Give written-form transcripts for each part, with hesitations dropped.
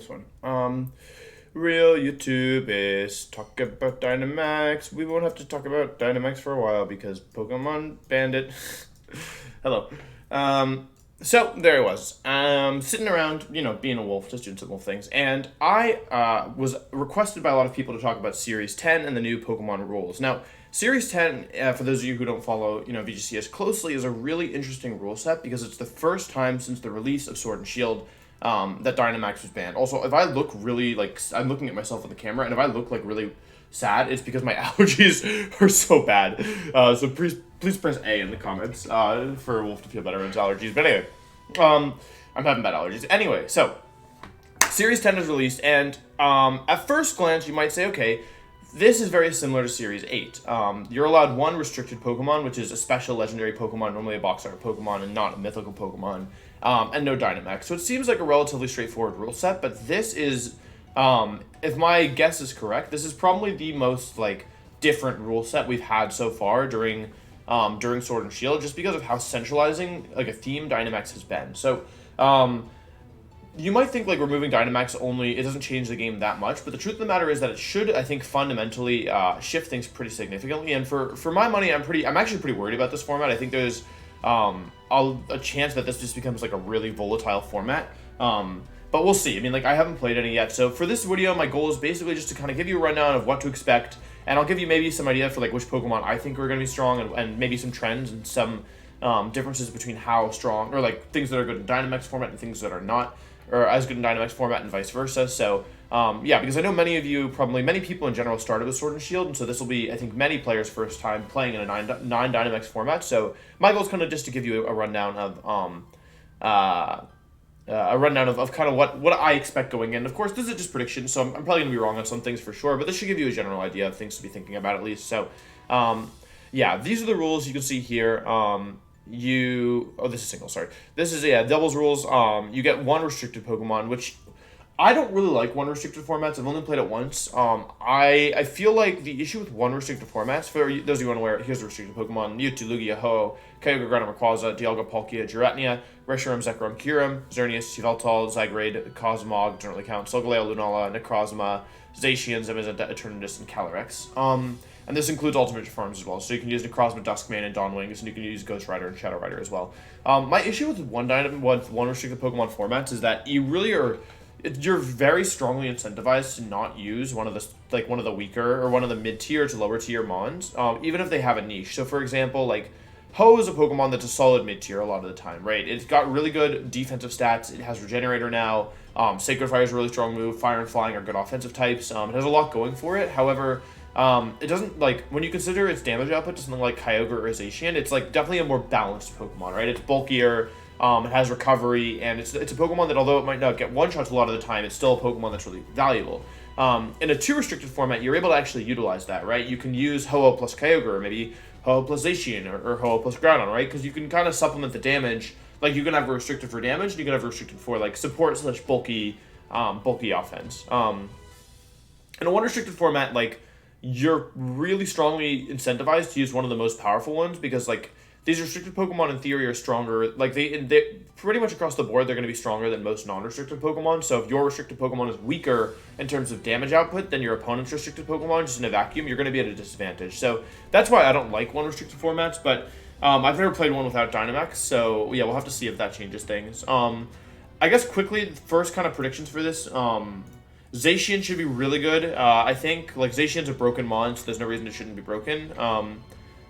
this one. Real YouTubers talk about Dynamax. We won't have to talk about Dynamax for a while because Pokemon banned it. Hello. So there I was, sitting around, being a wolf, just doing some wolf things, and I was requested by a lot of people to talk about Series 10 and the new Pokemon rules. Now, Series 10, for those of you who don't follow, VGC as closely, is a really interesting rule set because it's the first time since the release of Sword and Shield that Dynamax was banned. Also, if I look really, I'm looking at myself on the camera, and if I look, really sad, it's because my allergies are so bad. So please press A in the comments for Wolf to feel better with his allergies. But anyway, I'm having bad allergies. Anyway, so Series 10 is released, and at first glance, you might say, okay, this is very similar to Series 8. You're allowed one restricted Pokemon, which is a special legendary Pokemon, normally a box art Pokemon and not a mythical Pokemon, and no Dynamax. So it seems like a relatively straightforward rule set, but this is, if my guess is correct, this is probably the most, different rule set we've had so far during Sword and Shield, just because of how centralizing, a theme Dynamax has been. So, you might think removing Dynamax it doesn't change the game that much, but the truth of the matter is that it should, I think, fundamentally shift things pretty significantly. And for my money, I'm actually pretty worried about this format. I think there's a chance that this just becomes a really volatile format. But we'll see. I mean, I haven't played any yet. So for this video, my goal is basically just to kind of give you a rundown of what to expect, and I'll give you maybe some idea for which Pokemon I think are going to be strong, and maybe some trends and some differences between how strong, or things that are good in Dynamax format and things that are not, or as good in Dynamax format and vice versa. So, yeah, because I know many of you, probably many people in general, started with Sword and Shield, and so this will be, I think, many players' first time playing in a non-Dynamax format. So my goal is kind of just to give you a rundown of kind of what I expect going in. Of course, this is just prediction, so I'm probably going to be wrong on some things for sure, but this should give you a general idea of things to be thinking about at least. So, yeah, these are the rules you can see here. This is single, sorry. This is, doubles rules. You get one restricted Pokemon, which I don't really like one restricted formats. I've only played it once. I feel like the issue with one restricted formats, for those of you unaware, here's the restricted Pokemon: Mewtwo, Lugia, Ho, Kyogre, Groudon, Rayquaza, Dialga, Palkia, Giratina, Reshiram, Zekrom, Kyurem, Xerneas, Yveltal, Zygrade, Cosmog, don't really count, Solgaleo, Lunala, Necrozma, Zacian, Zamazenta, Eternatus, and Calyrex. And this includes Ultimate forms as well, so you can use Necrozma, Duskmane, and Dawnwings, and you can use Ghost Rider and Shadow Rider as well. My issue with one restricted Pokemon formats is that you're very strongly incentivized to not use one of the weaker or one of the mid-tier to lower tier mons, even if they have a niche. So for example, Ho is a Pokemon that's a solid mid-tier a lot of the time, right? It's got really good defensive stats. It has Regenerator now. Sacred Fire is a really strong move. Fire and Flying are good offensive types. It has a lot going for it. However, it doesn't, when you consider its damage output to something like Kyogre or Zacian, it's definitely a more balanced Pokemon, right? It's bulkier. It has recovery, and it's a Pokemon that, although it might not get one-shots a lot of the time, it's still a Pokemon that's really valuable. In a two-restricted format, you're able to actually utilize that, right? You can use Ho-Oh plus Kyogre, or maybe Ho-Oh plus Zacian, or Ho-Oh plus Groudon, right? Because you can kind of supplement the damage. You can have a restricted for damage, and you can have a restricted for, support / bulky offense. In a one-restricted format, you're really strongly incentivized to use one of the most powerful ones, because, these restricted Pokemon in theory are stronger. They pretty much across the board, they're going to be stronger than most non-restricted Pokemon. So if your restricted Pokemon is weaker in terms of damage output than your opponent's restricted Pokemon, just in a vacuum, you're going to be at a disadvantage. So that's why I don't like one restricted formats, but I've never played one without Dynamax. So yeah, we'll have to see if that changes things. I guess quickly, first kind of predictions for this. Zacian should be really good. I think Zacian's a broken mon, so there's no reason it shouldn't be broken.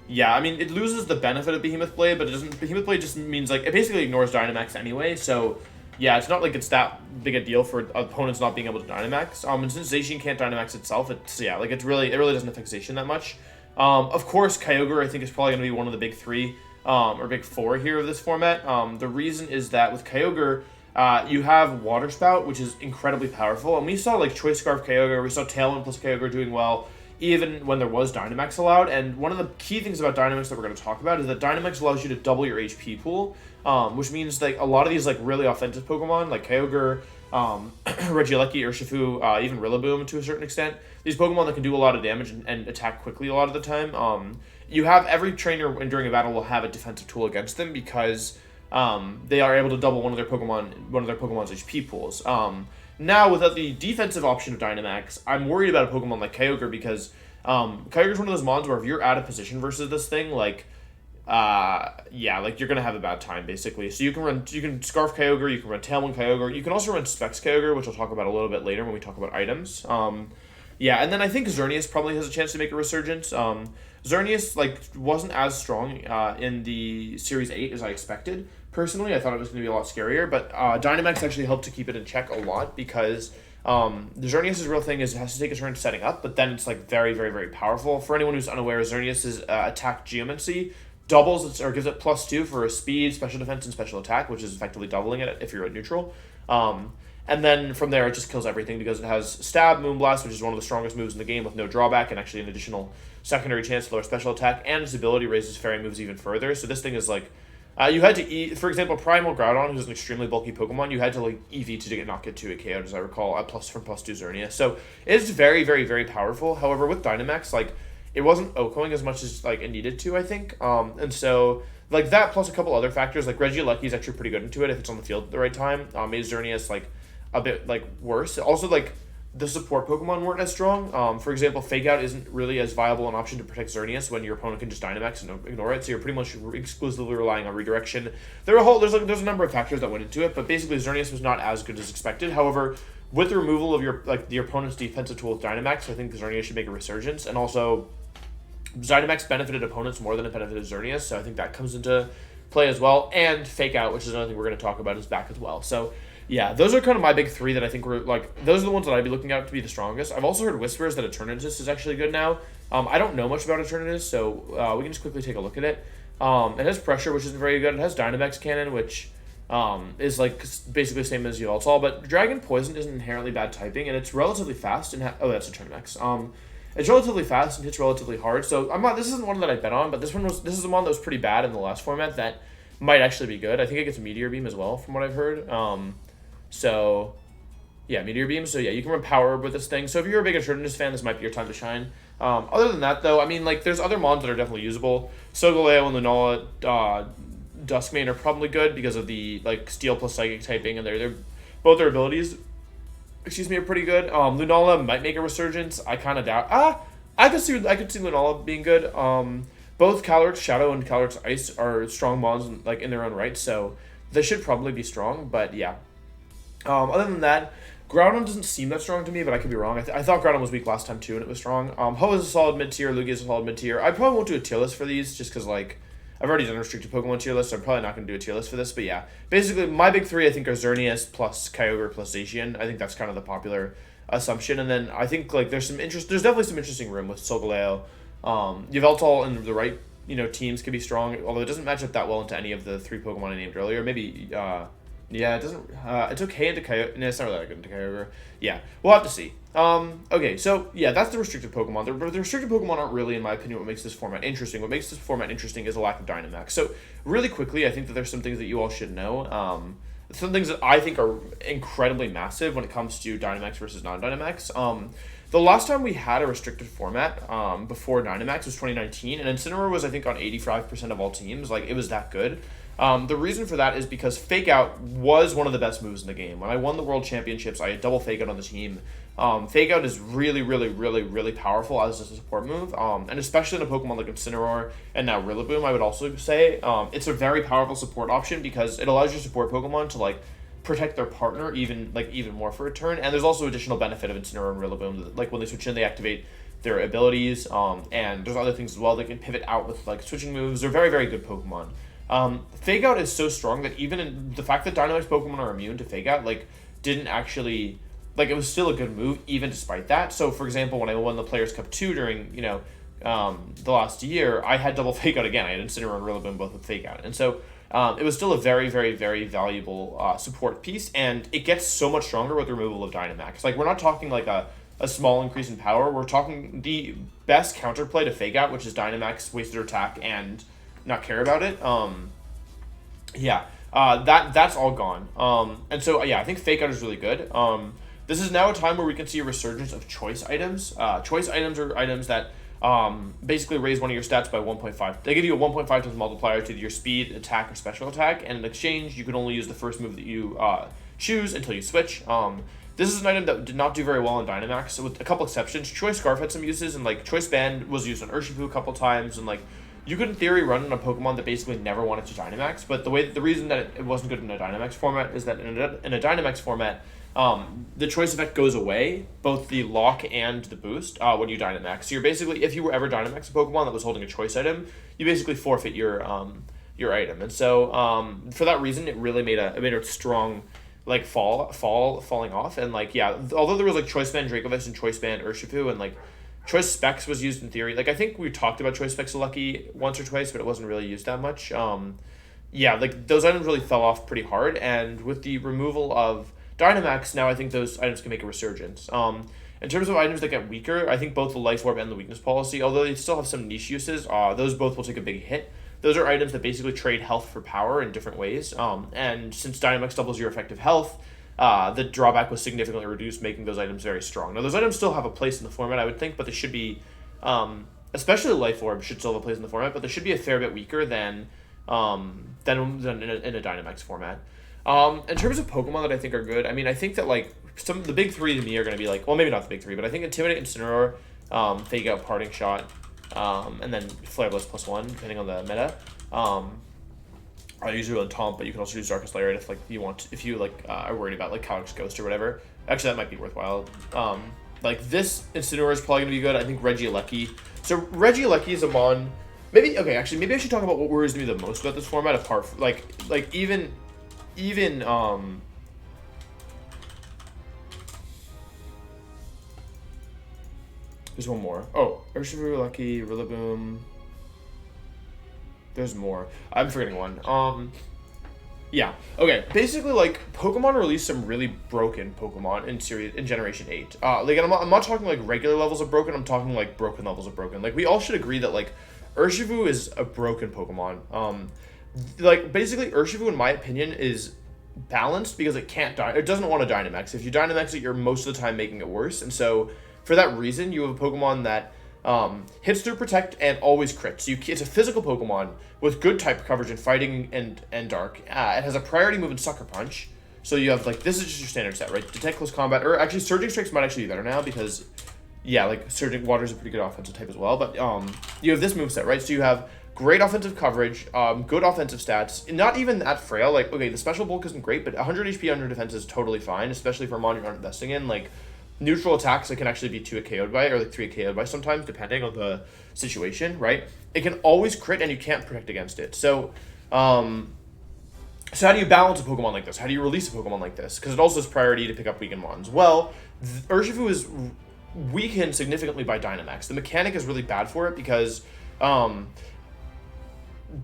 Yeah, I mean, it loses the benefit of Behemoth Blade, but it doesn't. Behemoth Blade just means it basically ignores Dynamax anyway. So yeah, it's not it's that big a deal for opponents not being able to Dynamax. And since Zacian can't Dynamax itself, it really doesn't affect Zacian that much. Of course, Kyogre I think is probably going to be one of the big three or big four here of this format. The reason is that with Kyogre, you have Water Spout, which is incredibly powerful, and we saw Choice Scarf Kyogre, we saw Tailwind plus Kyogre doing well, even when there was Dynamax allowed. And one of the key things about Dynamax that we're going to talk about is that Dynamax allows you to double your HP pool, which means a lot of these really offensive Pokemon, like Kyogre, Regieleki, Urshifu, even Rillaboom to a certain extent, these Pokemon that can do a lot of damage and attack quickly a lot of the time, you have every trainer during a battle will have a defensive tool against them, because they are able to double one of their Pokemon's HP pools. Now, without the defensive option of Dynamax, I'm worried about a Pokemon like Kyogre because Kyogre's one of those mons where if you're out of position versus this thing, like, yeah, like you're gonna have a bad time basically. So you can Scarf Kyogre, you can run Tailwind Kyogre, you can also run Specs Kyogre, which I'll talk about a little bit later when we talk about items. Yeah, and then I think Xerneas probably has a chance to make a resurgence. Xerneas like wasn't as strong in the Series 8 as I expected. Personally, I thought it was going to be a lot scarier, but Dynamax actually helped to keep it in check a lot because the Xerneas' real thing is it has to take a turn setting up, but then it's like very, very, very powerful. For anyone who's unaware, Xerneas' attack Geomancy doubles its, or gives it +2 for speed, special defense, and special attack, which is effectively doubling it if you're at neutral. And then from there, it just kills everything because it has Stab, Moonblast, which is one of the strongest moves in the game with no drawback, and actually an additional secondary chance to lower special attack, and its ability raises fairy moves even further. So this thing is like, you had to for example, Primal Groudon, who's an extremely bulky Pokemon, you had to like EV to not get to a KO, as I recall, from +2 Xerneas. So it's very, very, very powerful. However, with Dynamax, like, it wasn't OHKOing as much as like it needed to, I think. And so like that plus a couple other factors, like Regieleki is actually pretty good into it if it's on the field at the right time. Made Xerneas like a bit like worse. Also, like the support Pokemon weren't as strong. For example, Fake Out isn't really as viable an option to protect Xerneas when your opponent can just Dynamax and ignore it. So you're pretty much exclusively relying on redirection. There's a number of factors that went into it, but basically Xerneas was not as good as expected. However, with the removal of your opponent's defensive tool with Dynamax, I think Xerneas should make a resurgence, and also Dynamax benefited opponents more than it benefited Xerneas, so I think that comes into play as well. And Fake Out, which is another thing we're going to talk about, is back as well. So yeah, those are kind of my big three that I think were like, those are the ones that I'd be looking at to be the strongest. I've also heard whispers that Eternatus is actually good now. I don't know much about Eternatus, so we can just quickly take a look at it. It has Pressure, which isn't very good. It has Dynamax Cannon, which is like basically the same as Yveltal, but Dragon Poison isn't inherently bad typing, and it's relatively fast. And that's Eternax. It's relatively fast and hits relatively hard, so I'm not. This isn't one that I bet on, but this is the one that was pretty bad in the last format that might actually be good. I think it gets Meteor Beam as well, from what I've heard. So, yeah, Meteor Beam. So, yeah, you can run Power Orb with this thing. So, if you're a big Eternatus fan, this might be your time to shine. Other than that, though, I mean, like, there's other mons that are definitely usable. Solgaleo and Lunala, Duskmane are probably good because of the, like, Steel plus Psychic typing, and both their abilities, are pretty good. Lunala might make a resurgence. I kind of doubt. I could see Lunala being good. Both Calyrex Shadow and Calyrex Ice are strong mons, like, in their own right, so they should probably be strong, but yeah. Other than that, Groudon doesn't seem that strong to me, but I could be wrong. I thought Groudon was weak last time too, and it was strong. Ho is a solid mid-tier, Lugia is a solid mid-tier. I probably won't do a tier list for these, just because, like, I've already done a restricted Pokemon tier list, so I'm probably not going to do a tier list for this, but yeah. Basically, my big three, I think, are Xerneas plus Kyogre plus Zacian. I think that's kind of the popular assumption, and then I think, like, there's definitely some interesting room with Solgaleo. Yveltal and the right, teams could be strong, although it doesn't match up that well into any of the three Pokemon I named earlier. Maybe, yeah, it doesn't. It's okay into Kyogre. No, it's not really that good into Kyogre. Yeah, we'll have to see. Okay, so yeah, that's the restricted Pokemon. The restricted Pokemon aren't really, in my opinion, what makes this format interesting. What makes this format interesting is a lack of Dynamax. So really quickly, I think that there's some things that you all should know. Some things that I think are incredibly massive when it comes to Dynamax versus non-Dynamax. The last time we had a restricted format before Dynamax was 2019, and Incineroar was, I think, on 85% of all teams. Like, it was that good. The reason for that is because Fake Out was one of the best moves in the game. When I won the World Championships, I had double Fake Out on the team. Fake Out is really, really, really, really powerful as a support move, and especially in a Pokemon like Incineroar and now Rillaboom, I would also say. It's a very powerful support option because it allows your support Pokemon to, like, protect their partner even more for a turn, and there's also additional benefit of Incineroar and Rillaboom. Like, when they switch in, they activate their abilities, and there's other things as well. They can pivot out with, like, switching moves. They're very, very good Pokemon. Fake Out is so strong that even in the fact that Dynamax Pokemon are immune to Fake Out, like, didn't actually, like, it was still a good move even despite that. So, for example, when I won the Players' Cup 2 during, the last year, I had double Fake Out again. I had Incineroar and Rillaboom both with Fake Out. And so, it was still a very, very, very valuable support piece, and it gets so much stronger with the removal of Dynamax. Like, we're not talking like a small increase in power. We're talking the best counterplay to Fake Out, which is Dynamax, wasted attack, and not care about it. That's all gone. And so, yeah, I think Fake Out is really good. This is now a time where we can see a resurgence of choice items. Choice items are items that basically raise one of your stats by 1.5. They give you a 1.5 times multiplier to your speed, attack, or special attack, and in exchange, you can only use the first move that you choose until you switch. This is an item that did not do very well in Dynamax, so with a couple exceptions. Choice Scarf had some uses, and like Choice Band was used on Urshifu a couple times, and like you could in theory run on a Pokemon that basically never wanted to Dynamax, but the reason that it wasn't good in a Dynamax format is that in a Dynamax format, the choice effect goes away, both the lock and the boost, when you Dynamax. So you're basically, if you were ever Dynamax a Pokemon that was holding a choice item, you basically forfeit your item. And so for that reason, it really made a strong like falling off. And like, yeah, although there was like Choice Band Dracovish and Choice Band Urshifu, and like Choice Specs was used in theory. Like I think we talked about Choice Specs Lucky once or twice, but it wasn't really used that much. Yeah, like those items really fell off pretty hard, and with the removal of Dynamax, now I think those items can make a resurgence. In terms of items that get weaker, I think both the Life Orb and the Weakness Policy, although they still have some niche uses, those both will take a big hit. Those are items that basically trade health for power in different ways. And since Dynamax doubles your effective health, the drawback was significantly reduced, making those items very strong. Now, those items still have a place in the format, I would think, but they should be, especially the Life Orb should still have a place in the format, but they should be a fair bit weaker than in a Dynamax format. In terms of Pokemon that I think are good, I mean, I think that like the big three to me are going to be like, well, maybe not the big three, but I think Intimidate, Incineroar, Fake Out, Parting Shot, and then Flare Blitz +1, depending on the meta. I usually run Taunt, but you can also use Darkest Lair if like you want, if you like are worried about like Calyx Ghost or whatever. Actually, that might be worthwhile. Like this Incineroar is probably gonna be good. I think Regieleki. So Regieleki is a mon. Maybe okay. Actually, maybe I should talk about what worries me the most about this format. Apart from like even there's one more. Oh, Urshifu, Lucky, Rillaboom. There's more. I'm forgetting one. Yeah. Okay. Basically, like Pokemon released some really broken Pokemon in Generation 8. Like I'm not talking like regular levels of broken. I'm talking like broken levels of broken. Like we all should agree that like Urshifu is a broken Pokemon. Like basically Urshifu, in my opinion, is balanced because it can't It doesn't want to Dynamax. If you Dynamax it, you're most of the time making it worse. And so for that reason, you have a Pokemon that hits through Protect and always crits. It's a physical Pokemon with good type coverage in Fighting and Dark. It has a priority move in Sucker Punch. So you have like, this is just your standard set, right? Detect Close Combat, or actually Surging Strikes might actually be better now because, yeah, like Surging Water is a pretty good offensive type as well. But you have this move set, right? So you have great offensive coverage, good offensive stats, not even that frail. Like, okay, the Special Bulk isn't great, but 100 HP, 100 defense is totally fine, especially for a mon you're not investing in. Like, neutral attacks, it can actually be 2 KO'd by, or like 3 KO'd by sometimes, depending on the situation, right? It can always crit, and you can't protect against it. So, so how do you balance a Pokemon like this? How do you release a Pokemon like this? Because it also has priority to pick up weakened mons. Well, Urshifu is weakened significantly by Dynamax. The mechanic is really bad for it because,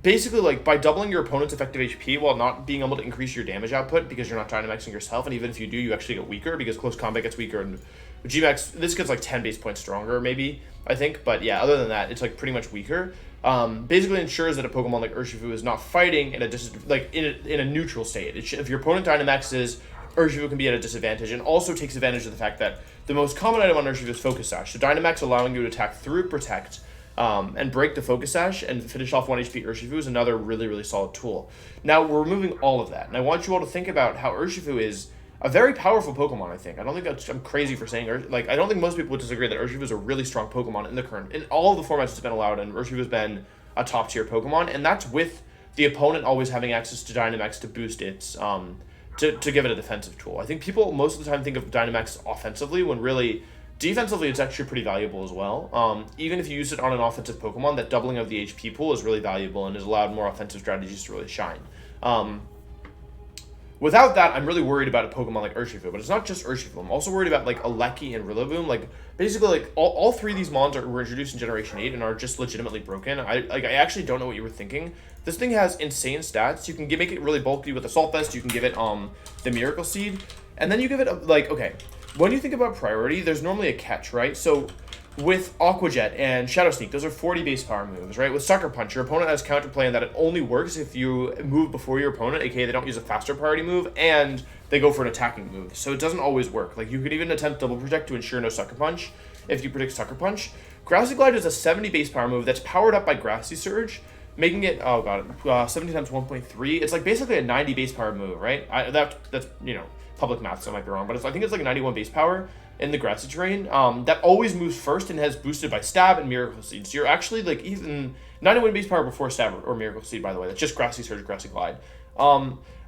basically, like, by doubling your opponent's effective HP while not being able to increase your damage output because you're not Dynamaxing yourself, and even if you do, you actually get weaker because Close Combat gets weaker, and Gmax, this gets like 10 base points stronger, maybe, I think, but yeah, other than that, it's like pretty much weaker. Basically ensures that a Pokemon like Urshifu is not fighting in a neutral state. If your opponent Dynamaxes, Urshifu can be at a disadvantage, and also takes advantage of the fact that the most common item on Urshifu is Focus Sash. So Dynamax allowing you to attack through Protect, and break the Focus Sash and finish off 1 HP Urshifu is another really, really solid tool. Now, we're removing all of that, and I want you all to think about how Urshifu is a very powerful Pokemon, I think. I don't think I'm crazy for saying, I don't think most people would disagree that Urshifu is a really strong Pokemon in all of the formats it's been allowed, and Urshifu has been a top tier Pokemon, and that's with the opponent always having access to Dynamax to boost its, to give it a defensive tool. I think people most of the time think of Dynamax offensively when really, defensively, it's actually pretty valuable as well. Even if you use it on an offensive Pokemon, that doubling of the HP pool is really valuable and has allowed more offensive strategies to really shine. Without that, I'm really worried about a Pokemon like Urshifu, but it's not just Urshifu. I'm also worried about like Aleki and Rillaboom. Like basically, like all three of these mons were introduced in Generation 8 and are just legitimately broken. I actually don't know what you were thinking. This thing has insane stats. You can make it really bulky with Assault Vest. You can give it the Miracle Seed, and then you give it okay. When you think about priority, there's normally a catch, right? So with Aqua Jet and Shadow Sneak, those are 40 base power moves, right? With Sucker Punch, your opponent has counterplay in that it only works if you move before your opponent, aka they don't use a faster priority move, and they go for an attacking move. So it doesn't always work. Like, you could even attempt Double Protect to ensure no Sucker Punch if you predict Sucker Punch. Grassy Glide is a 70 base power move that's powered up by Grassy Surge. making it, oh god, 17 times 1.3. It's like basically a 90 base power move, right? That's public math, so I might be wrong, but I think it's like 91 base power in the grassy terrain. That always moves first and has boosted by stab and miracle seed. So you're actually like even 91 base power before stab or miracle seed, by the way. That's just grassy surge, grassy glide.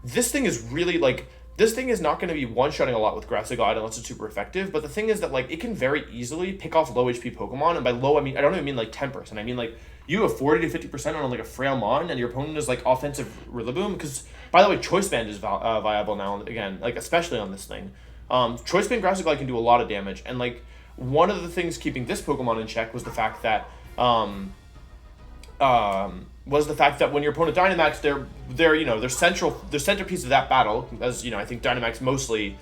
This thing is really like, this thing is not going to be one-shotting a lot with Grassy Glide unless it's super effective, but the thing is that, like, it can very easily pick off low HP Pokemon, and by low, I mean, I don't even mean, like, 10%. I mean, like, you have 40 to 50% on, like, a Frail Mon, and your opponent is, like, offensive Rillaboom, because, by the way, Choice Band is viable now, again, like, especially on this thing. Choice Band Grassy Glide can do a lot of damage, and, like, one of the things keeping this Pokemon in check was the fact that, when your opponent Dynamax, their centerpiece of that battle, as I think Dynamax mostly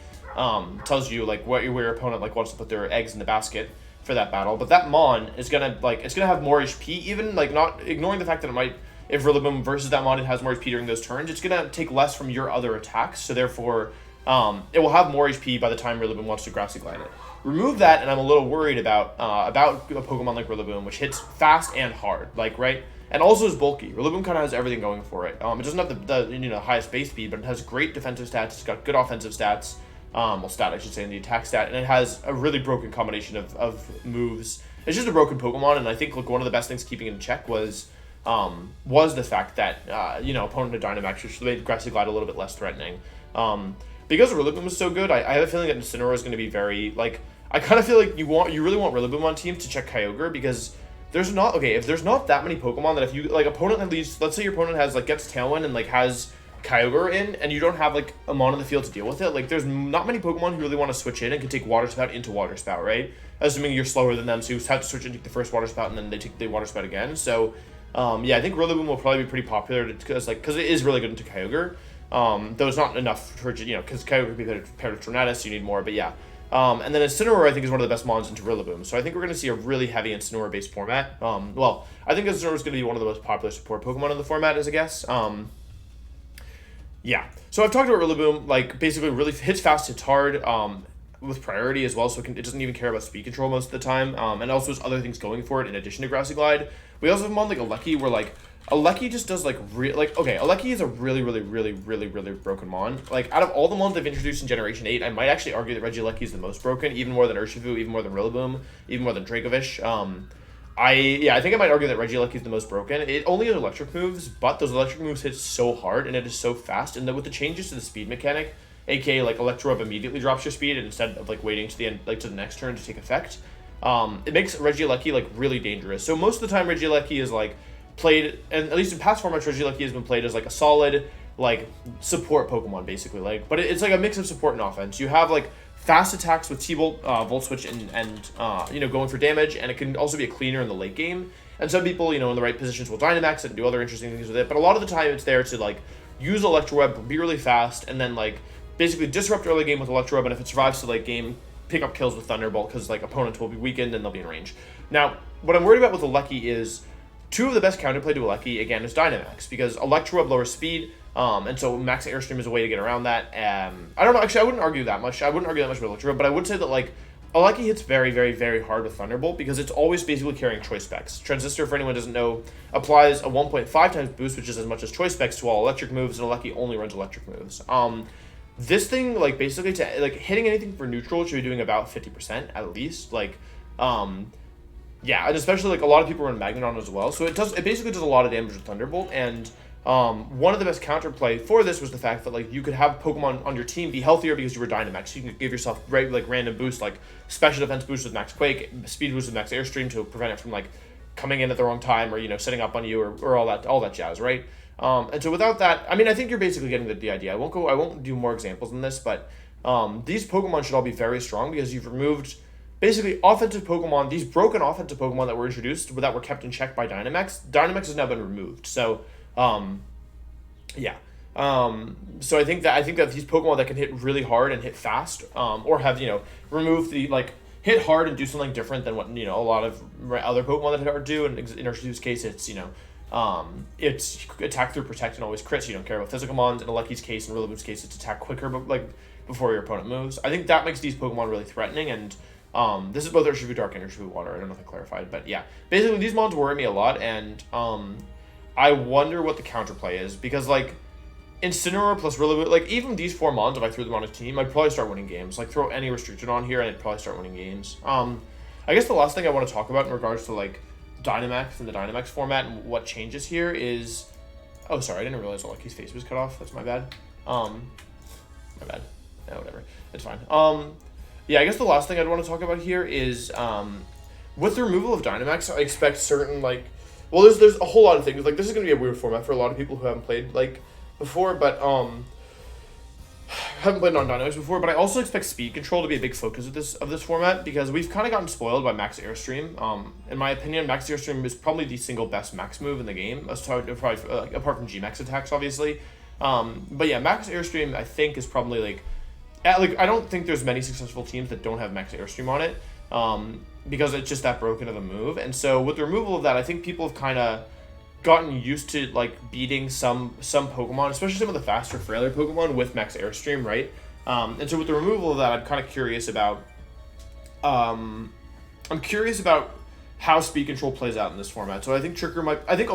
tells you like where your opponent like wants to put their eggs in the basket for that battle. But that Mon is gonna it's gonna have more HP, even like not ignoring the fact that it might, if Rillaboom versus that Mon, it has more HP during those turns, it's gonna take less from your other attacks, so therefore it will have more HP by the time Rillaboom wants to Grassy Glide it. Remove that, and I'm a little worried about a Pokemon like Rillaboom, which hits fast and hard, like, right? And also is bulky. Rillaboom kind of has everything going for it. It doesn't have the highest base speed, but it has great defensive stats. It's got good offensive stats. Stat, I should say, in the attack stat. And it has a really broken combination of moves. It's just a broken Pokemon, and I think like one of the best things keeping it in check was the fact that, opponent of Dynamax, which made Grassy Glide a little bit less threatening. Because Rillaboom was so good, I have a feeling that Incineroar is going to be very, like, I kind of feel like you really want Rillaboom on teams to check Kyogre, because if there's not that many Pokemon that if you, like, opponent at least, let's say your opponent has, like, gets Tailwind and, like, has Kyogre in, and you don't have, like, a Mon on the field to deal with it, like, there's not many Pokemon who really want to switch in and can take Water Spout into Water Spout, right? Assuming you're slower than them, so you have to switch in, take the first Water Spout, and then they take the Water Spout again, so, I think Rillaboom will probably be pretty popular, because it is really good into Kyogre, though it's not enough for, because Kyogre can be paired with Tornadus, so you need more, but yeah. And then Incineroar, I think, is one of the best Mons into Rillaboom. So I think we're going to see a really heavy Incineroar-based format. I think Incineroar is going to be one of the most popular support Pokemon in the format, as a guess. Yeah. So I've talked about Rillaboom, like, basically really hits fast, hits hard, with priority as well, so it doesn't even care about speed control most of the time, and also has other things going for it in addition to Grassy Glide. We also have a Mon like Alecki, where, like, Alecki just does, like, Alecki is a really, really, really, really, really broken Mon. Like, out of all the Mons they've introduced in Generation 8, I might actually argue that Regieleki is the most broken, even more than Urshifu, even more than Rillaboom, even more than Dracovish. I think I might argue that Regieleki is the most broken. It only has electric moves, but those electric moves hit so hard, and it is so fast, and then with the changes to the speed mechanic, aka, like, Electro immediately drops your speed, instead of, like, waiting to the end, like, to the next turn to take effect, it makes Regieleki, like, really dangerous. So most of the time, Regieleki is, like, played, and at least in past formats, Regieleki has been played as, like, a solid, like, support Pokemon, basically, like, but it's like a mix of support and offense. You have, like, fast attacks with T-Bolt, Volt Switch, and going for damage, and it can also be a cleaner in the late game, and some people, in the right positions will Dynamax it and do other interesting things with it, but a lot of the time it's there to, like, use Electro Web, be really fast, and then, like, basically disrupt early game with Electro Web, and if it survives to late game, pick up kills with Thunderbolt, because, like, opponents will be weakened and they'll be in range. Now, what I'm worried about with Alecki is, two of the best counterplay to Alecki, again, is Dynamax, because Electro Web lowers speed, and so Max Airstream is a way to get around that. I don't know, actually, I wouldn't argue that much. with Electro Web, but I would say that, like, Alecki hits very, very, very hard with Thunderbolt, because it's always basically carrying Choice Specs. Transistor, for anyone who doesn't know, applies a 1.5 times boost, which is as much as Choice Specs to all electric moves, and Alecki only runs electric moves. This thing, like, basically, to, like, hitting anything for neutral should be doing about 50% at least, like, yeah, and especially, like, a lot of people run Magneton as well, so it basically does a lot of damage with Thunderbolt, and one of the best counterplay for this was the fact that, like, you could have Pokemon on your team be healthier because you were Dynamax. You can give yourself random boosts, like special defense boost with Max Quake, speed boost with Max Airstream to prevent it from, like, coming in at the wrong time, or setting up on you, or all that jazz, right? And so without that, I mean, I think you're basically getting the idea. I won't do more examples than this, but these Pokemon should all be very strong because you've removed basically offensive Pokemon, these broken offensive Pokemon that were introduced, that were kept in check by Dynamax. Dynamax has now been removed. So, yeah. So I think that these Pokemon that can hit really hard and hit fast, or have, remove the, like, hit hard and do something different than what, a lot of other Pokemon that hit hard do. In Urshifu's case, it's, it's attack through protect and always crits. You don't care about physical mons. In Alecki's case and Rillaboom's case, it's attack quicker, but, like, before your opponent moves. I think that makes these Pokemon really threatening, and this is both Urshifu Dark and Urshifu Water. I don't know if I clarified, but yeah. Basically, these mons worry me a lot, and I wonder what the counterplay is, because like Incineroar plus really like even these 4 mons, if I threw them on a team, I'd probably start winning games. Like throw any restricted on here and I'd probably start winning games. I guess the last thing I want to talk about in regards to like Dynamax and the Dynamax format and what changes here is, oh sorry, I didn't realize Lucky's face was cut off. That's my bad. My bad. Yeah, whatever. It's fine. Yeah, I guess the last thing I'd want to talk about here is with the removal of Dynamax, I expect certain like, well, there's a whole lot of things. Like this is gonna be a weird format for a lot of people who haven't played like before, but haven't played on Dynamax before. But I also expect speed control to be a big focus of this format, because we've kind of gotten spoiled by Max Airstream. In my opinion, Max Airstream is probably the single best Max move in the game, probably apart from G-Max attacks, obviously. But yeah, Max Airstream I think is probably like I don't think there's many successful teams that don't have Max Airstream on it, because it's just that broken of a move. And so with the removal of that, I think people have kind of gotten used to like beating some Pokemon, especially some of the faster, frailer Pokemon with Max Airstream, right? And so with the removal of that, I'm kind of curious about how speed control plays out in this format. So I think Trick Room I think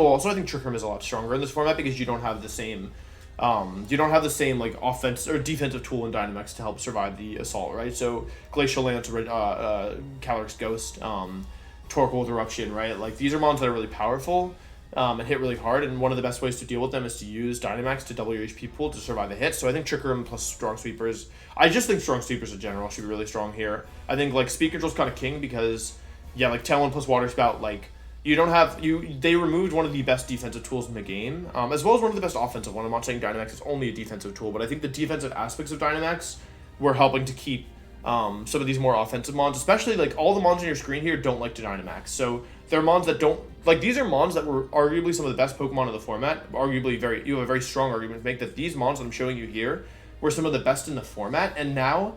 Trick Room is a lot stronger in this format, because you don't have the same like offense or defensive tool in Dynamax to help survive the assault, right? So Glacial Lance, Calyrex Ghost, Torkoal with Eruption, right? Like these are mons that are really powerful and hit really hard, and one of the best ways to deal with them is to use Dynamax to double your HP pool to survive the hit. So I think Trick Room plus Strong Sweepers, I just think Strong Sweepers in general should be really strong here. I think like speed control's kind of king, because yeah, like Talon plus Water Spout, like they removed one of the best defensive tools in the game, as well as one of the best offensive one. I'm not saying Dynamax is only a defensive tool, but I think the defensive aspects of Dynamax were helping to keep some of these more offensive mons, especially like all the mons on your screen here don't like to Dynamax. So they're mons that don't, like these are mons that were arguably some of the best Pokemon in the format, you have a very strong argument to make that these mons that I'm showing you here were some of the best in the format, and now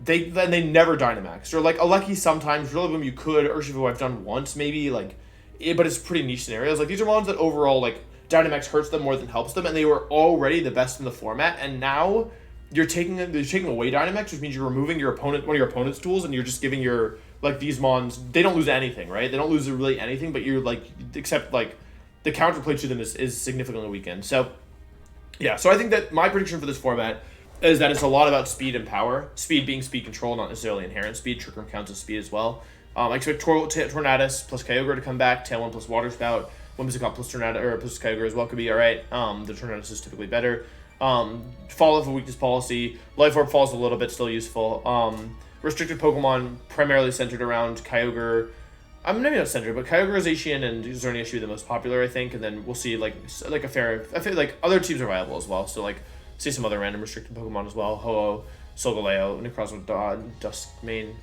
they never Dynamaxed. Or like Alecki sometimes, Rillaboom you could, Urshifu I've done once maybe, like, but it's pretty niche scenarios. Like these are mons that overall like Dynamax hurts them more than helps them, and they were already the best in the format, and now you're taking away Dynamax, which means you're removing one of your opponent's tools, and you're just giving your like these mons, they don't lose anything, right? They don't lose really anything, but you're like, except like the counterplay to them is significantly weakened. So yeah, so I think that my prediction for this format is that it's a lot about speed and power. Speed being speed control, not necessarily inherent speed. Trick Room counts as speed as well. I expect Tornadus plus Kyogre to come back. Tailwind plus Water Spout. Whimsicott plus Tornadus or plus Kyogre as well could be alright. The Tornadus is typically better. Fall of a weakness policy. Life Orb falls a little bit, still useful. Restricted Pokemon primarily centered around Kyogre. Maybe not centered, but Kyogre, Zacian, and Xerneas should be the most popular, I think. And then we'll see like a fair. I feel like other teams are viable as well. So like see some other random restricted Pokemon as well. Ho-Oh, Solgaleo, Necrozma, Duskmane,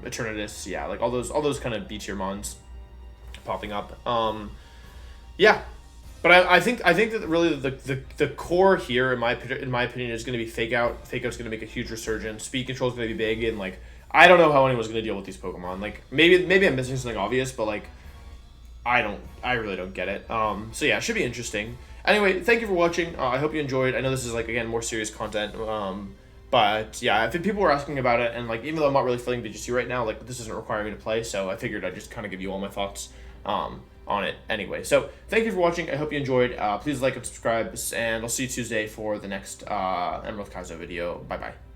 Eternatus. Yeah, like all those kind of B tier mons popping up. Yeah. But I think that really the core here in my opinion is going to be Fake Out. Fake Out's going to make a huge resurgence. Speed Control is going to be big, and like I don't know how anyone's going to deal with these Pokemon. Like maybe I'm missing something obvious, but like I really don't get it. So yeah, it should be interesting. Anyway, thank you for watching. I hope you enjoyed. I know this is like again more serious content. But yeah, I think people were asking about it, and like even though I'm not really feeling BGC right now, like this doesn't require me to play, so I figured I'd just kind of give you all my thoughts on it anyway. So thank you for watching. I hope you enjoyed. Please like and subscribe, and I'll see you Tuesday for the next Emerald Kaizo video. Bye bye.